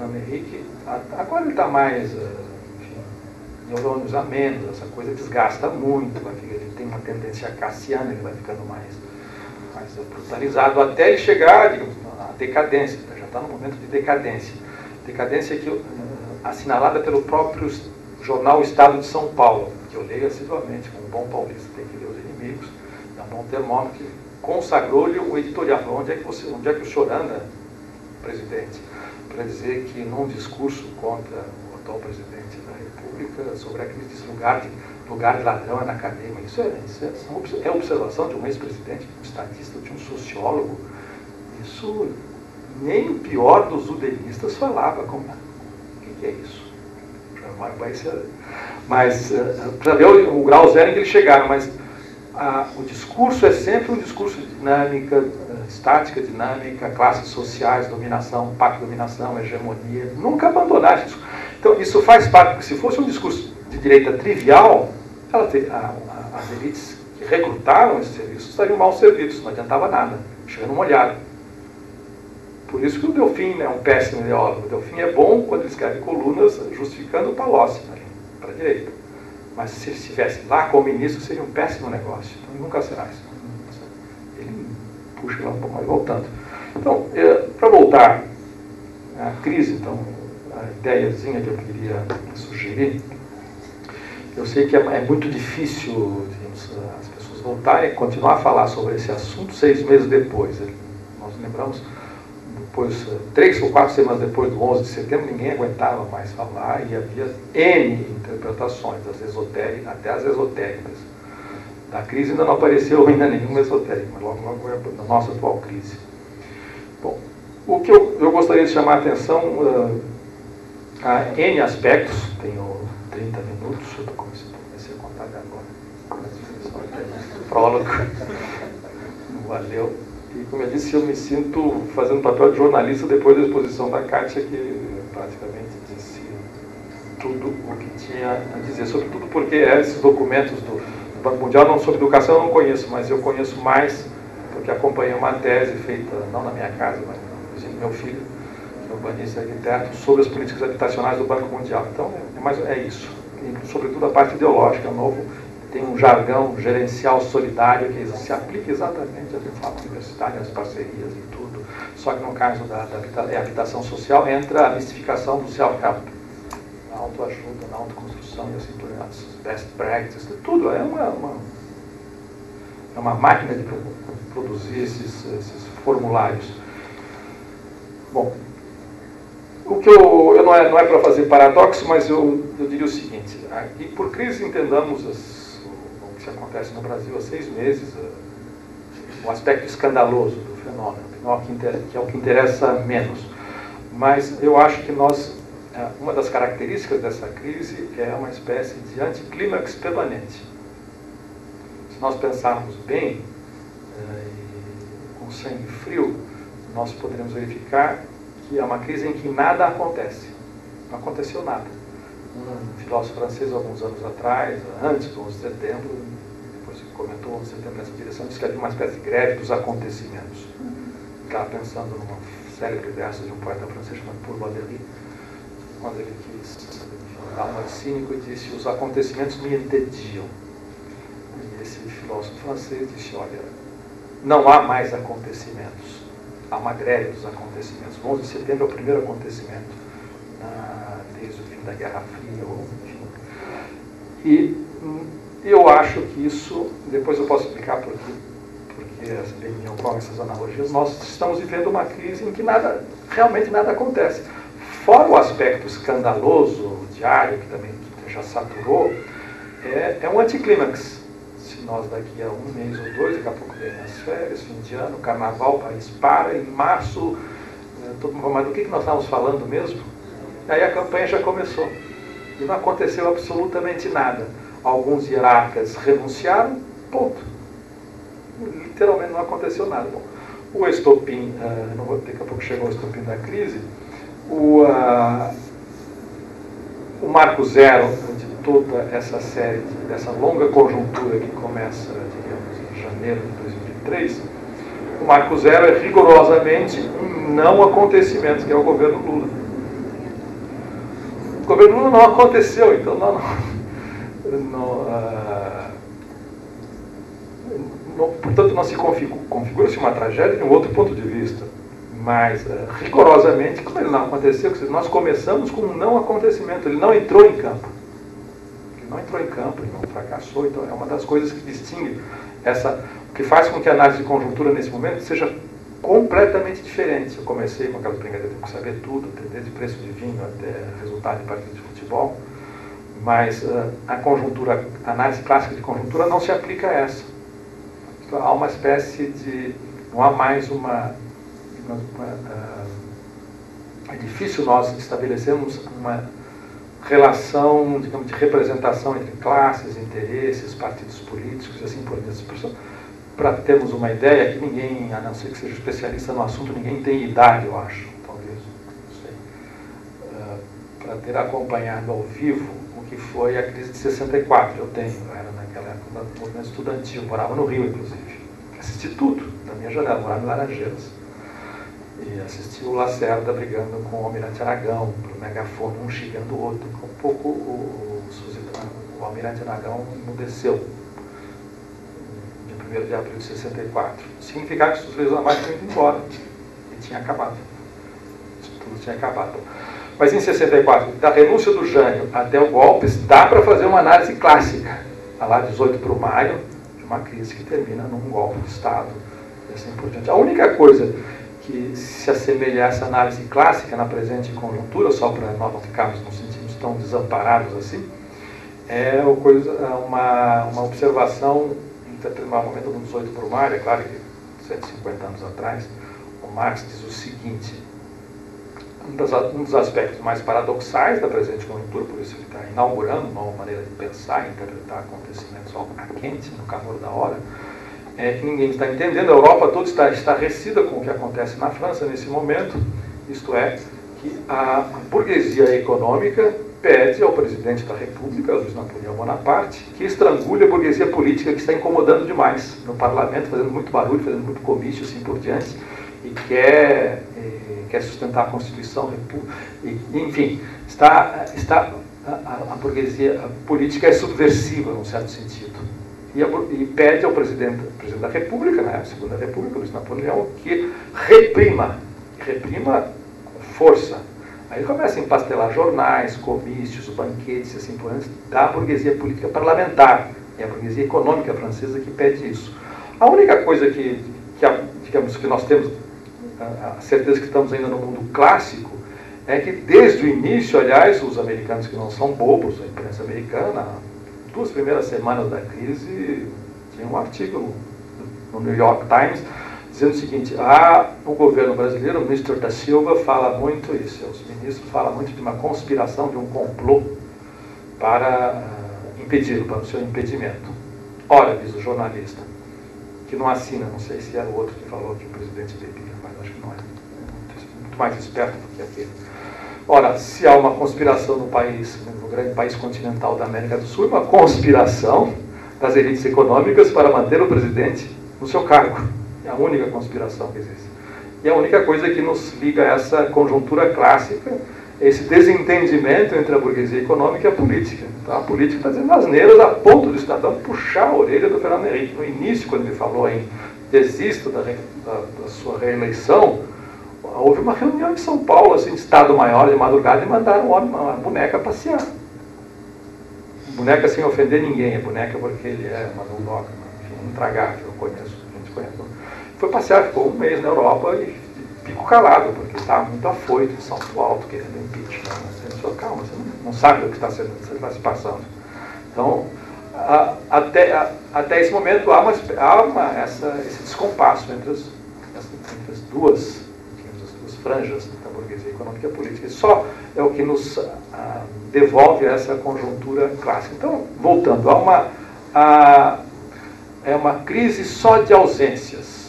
Fernando Henrique, agora ele está mais, neurônios a menos, essa coisa desgasta muito, ele tem uma tendência cassiana, ele vai ficando mais brutalizado, até ele chegar, digamos, à decadência, já está no momento de decadência. Decadência assinalada pelo próprio jornal Estado de São Paulo, que eu leio assiduamente, como um bom paulista, tem que ler Os Inimigos, é um bom termômetro, que consagrou-lhe o editorial. Onde é que o senhor anda, presidente, para dizer que num discurso contra o atual presidente da República, sobre a crise desse lugar de ladrão é na cadeia? Isso é observação de um ex-presidente, de um estadista, de um sociólogo. Isso nem o pior dos udenistas falava. O que é isso? Mas, para ver o grau zero em que eles chegaram, mas o discurso é sempre um discurso de dinâmica, estática, dinâmica, classes sociais, dominação, pacto de dominação, hegemonia, nunca abandonar isso. Então, isso faz parte, porque se fosse um discurso de direita trivial, as elites que recrutaram esses serviços estariam mal servidos, não adiantava nada, chegando molhado. Por isso que o Delfim é um péssimo ideólogo. O Delfim é bom quando ele escreve colunas justificando o Palocci para a direita. Mas se ele estivesse lá como ministro, seria um péssimo negócio. Então, ele nunca será isso. Ele puxa lá um pouco mais, voltando. Então, para voltar à crise, então, a ideiazinha que eu queria sugerir, eu sei que é muito difícil, digamos, as pessoas voltarem e continuar a falar sobre esse assunto 6 meses depois. Nós lembramos, depois, 3 ou 4 semanas depois do 11 de setembro, ninguém aguentava mais falar e havia N interpretações, até as esotéricas. Da crise ainda não apareceu ainda nenhuma esotérica, mas logo é a nossa atual crise. Bom, o que eu gostaria de chamar a atenção a N aspectos, tenho 30 minutos, eu comecei a contar agora. Prólogo, não valeu. E, como eu disse, eu me sinto fazendo papel de jornalista depois da exposição da Kátia, que praticamente disse tudo o que tinha a dizer, sobretudo porque esses documentos do Banco Mundial, sobre educação eu não conheço, mas eu conheço mais porque acompanhei uma tese feita, não na minha casa, mas no meu filho, que é urbanista e arquiteto, sobre as políticas habitacionais do Banco Mundial. Então, é isso. E, sobretudo, a parte ideológica, tem um jargão gerencial solidário que se aplica exatamente à reforma universitária, às parcerias e tudo. Só que no caso da habitação social entra a mistificação do self-help, na autoajuda, na autoconstrução e assim por diante, best practices, tudo. É uma máquina de produzir esses formulários. Bom, o que não é para fazer paradoxo, mas eu diria o seguinte: e por crise entendamos o que acontece no Brasil há 6 meses, o aspecto escandaloso do fenômeno, que é o que interessa menos. Mas eu acho que uma das características dessa crise é uma espécie de anticlímax permanente. Se nós pensarmos bem, com sangue frio, nós poderemos verificar que é uma crise em que nada acontece. Não aconteceu nada. Um filósofo francês, alguns anos atrás, antes do 11 de setembro, depois que comentou o 11 de setembro nessa direção, disse que havia uma espécie de greve dos acontecimentos. Estava pensando numa célebre verso de um poeta francês chamado Paul Valéry, quando ele quis dar um cínico e disse: os acontecimentos me entediam. E esse filósofo francês disse: olha, não há mais acontecimentos. Há uma greve dos acontecimentos. O 11 de setembro é o primeiro acontecimento desde o fim da Guerra Fria. E eu acho que isso, depois eu posso explicar porque me ocorrem essas analogias, nós estamos vivendo uma crise em que realmente nada acontece. Fora o aspecto escandaloso, diário, que já saturou, é um anticlímax. Se nós daqui a 1 mês ou 2, daqui a pouco vem as férias, fim de ano, carnaval, o país para, em março, todo mundo, mas do que nós estávamos falando mesmo? Aí a campanha já começou. E não aconteceu absolutamente nada. Alguns hierarcas renunciaram, ponto. Literalmente não aconteceu nada. Bom, o estopim, daqui a pouco chegou o estopim da crise, o marco zero de toda essa série, dessa longa conjuntura que começa, digamos, em janeiro de 2003, o marco zero é rigorosamente um não acontecimento, que é o governo Lula. governo Lula não aconteceu, então portanto, não se configura-se uma tragédia de um outro ponto de vista. Mas, rigorosamente, como ele não aconteceu, nós começamos com um não acontecimento, ele não entrou em campo. Ele não entrou em campo, ele não fracassou, então é uma das coisas que distingue o que faz com que a análise de conjuntura nesse momento seja completamente diferente. Eu comecei com aquelas brincadeiras de saber tudo, desde preço de vinho até resultado de partida de futebol, mas a análise clássica de conjuntura não se aplica a essa. Então, há uma espécie de... não há mais é difícil nós estabelecermos uma relação, digamos, de representação entre classes, interesses, partidos políticos e assim por diante. Para termos uma ideia, que ninguém, a não ser que seja especialista no assunto, ninguém tem idade, eu acho, talvez, não sei, para ter acompanhado ao vivo o que foi a crise de 64. Eu era naquela época do movimento estudantil, morava no Rio, inclusive. Assisti tudo, da minha janela, morava em Laranjeiras. E assisti o Lacerda brigando com o Almirante Aragão, pelo megafone, um xingando o outro. Um pouco o Almirante Aragão emudeceu, em 1º de abril de 64. Significava que os Suzeleiro Amado tinham ido embora. E tinha acabado. Isso tudo tinha acabado. Mas em 64, da renúncia do Jânio até o golpe, dá para fazer uma análise clássica. A lá 18 para o maio, de uma crise que termina num golpe de Estado. E assim por diante. A única coisa que se assemelha a essa análise clássica na presente conjuntura, só para nós não ficarmos nos sentimos tão desamparados assim, é uma observação, em determinado momento, no 18 para o maio, é claro que 150 anos atrás, o Marx diz o seguinte: um dos aspectos mais paradoxais da presente conjuntura, por isso ele está inaugurando uma nova maneira de pensar e interpretar acontecimentos a quente, no calor da hora, é que ninguém está entendendo. A Europa toda está estarrecida com o que acontece na França nesse momento, isto é, que a burguesia econômica pede ao presidente da República, Luiz Napoleão Bonaparte, que estrangule a burguesia política que está incomodando demais no parlamento, fazendo muito barulho, fazendo muito comício, assim por diante, e quer sustentar a Constituição, enfim, a burguesia política é subversiva, num certo sentido. E pede ao presidente da República, né, a Segunda República, Luiz Napoleão, que reprima com força. Aí começa a empastelar jornais, comícios, banquetes, assim por diante, da burguesia política parlamentar. É a burguesia econômica francesa que pede isso. A única coisa digamos, que nós temos a certeza que estamos ainda no mundo clássico é que desde o início, aliás, os americanos que não são bobos, a imprensa americana, 2 primeiras semanas da crise, tinha um artigo no New York Times dizendo o seguinte: o governo brasileiro, o ministro da Silva, fala muito isso, os ministros falam muito de uma conspiração, de um complô para impedi-lo, para o seu impedimento. Ora, diz o jornalista, que não assina, não sei se era o outro que falou que o presidente bebia, mas acho que não é. Muito mais esperto do que aquele. Ora, se há uma conspiração no país, no grande país continental da América do Sul, uma conspiração das elites econômicas para manter o presidente no seu cargo. É a única conspiração que existe. E a única coisa que nos liga a essa conjuntura clássica é esse desentendimento entre a burguesia econômica e a política. Então, a política está dizendo asneiras a ponto do cidadão puxar a orelha do Fernando Henrique. No início, quando ele falou em desista da sua reeleição, houve uma reunião em São Paulo, assim, de Estado-Maior, de madrugada, e mandaram uma boneca passear. Boneca sem ofender ninguém, é boneca porque ele é uma bulldog, um intragável, eu conheço, a gente conhece. Foi passear, ficou um mês na Europa e fico calado, porque estava muito afoito, de salto alto, querendo impeachment. Você falou, calma, você não sabe o que está se passando. Então, até esse momento há esse descompasso entre as duas franjas da burguesia econômica e política. Isso só é o que nos devolve essa conjuntura clássica. Então, voltando, é uma crise só de ausências.